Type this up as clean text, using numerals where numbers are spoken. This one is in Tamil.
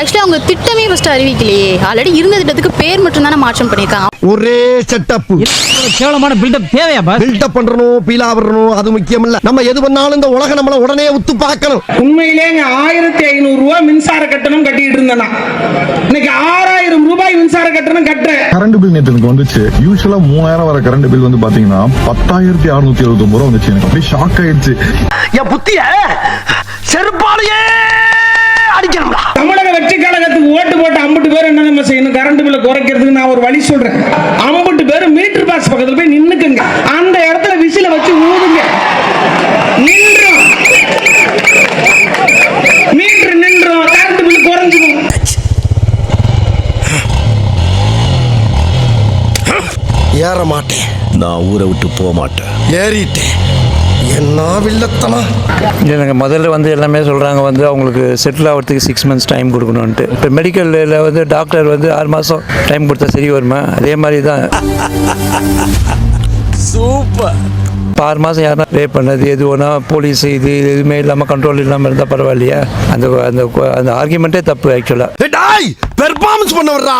ஆக்சுவலி அவங்க திட்டமே ஃபர்ஸ்ட் அறிவிக்கலையே, ஆல்ரெடி இருந்த திட்டத்துக்கு பேர் மட்டும் தானே மாற்றம் பண்ணியிருக்காங்க. ஒரே செட்டப். கேவலமான பில்டப் தேவையா பாஸ்? பில்டப் பண்றணும், பீலா வரணும், அது முக்கியம் இல்ல. நம்ம எது பண்ணாலும் இந்த உலக நம்மள உடனே உத்து பார்க்கணும். உண்மையிலே 1500 ரூபாய் மின்சார கட்டணம் கட்டிட்டு இருந்தேனா, இன்னைக்கு 6000 ரூபாய் மின்சார கட்டணம் கட்டுறேன். கரண்ட் பில் நேற்று எனக்கு வந்துச்சு. யூஸ்வலா 3000 வர கரண்ட் பில் வந்து பாத்தீங்கன்னா 10,679 ரூபா வந்துச்சு. எனக்கு அப்படியே ஷாக் ஆயிடுச்சு. என் புத்திய செருப்பாலேயே அடிக்கணும்டா. தமிழக வெற்றி கழகத்துக்கு ஓட்டு போட்டு 50 பேர் என்ன நம்ம செய்யணும்? கரண்ட் பில்லை குறைக்கிறதுக்கு நான் ஒரு வழி சொல்றேன். 50 பேர் மீட்டர் பாக்ஸ் பக்கத்துல போய் நின்னுக்குங்க. அந்த இடத்துல விசில வச்சு ஊதுங்க. நின்றோம், மீட்டர் நின்றோம், கரண்ட் பில் குறைஞ்சிடும். ஏற மாட்டேன், நான் ஊரை விட்டு போக மாட்டேன். ஏறிட்டேன். என்ன வில்லத்தனம். இல்லைங்க, முதல்ல வந்து எல்லாமே சொல்கிறாங்க வந்து அவங்களுக்கு செட்டில் ஆகிறதுக்கு 6 months டைம் கொடுக்கணுன்ட்டு. இப்போ மெடிக்கலில் வந்து டாக்டர் வந்து 6 மாதம் டைம் கொடுத்தா சரி வருமா? அதே மாதிரி தான். சூப்பர். இப்போ 6 மாதம் யாருன்னா ரேப் பண்ணது எது ஒன்றா போலீஸ் இது எதுவுமே இல்லாமல் கண்ட்ரோல் இல்லாமல் இருந்தால் பரவாயில்லையா? அந்த ஆர்குமெண்ட்டே தப்பு ஆக்சுவலாக. பெர்ஃபார்மன்ஸ் பண்ண வர்றா.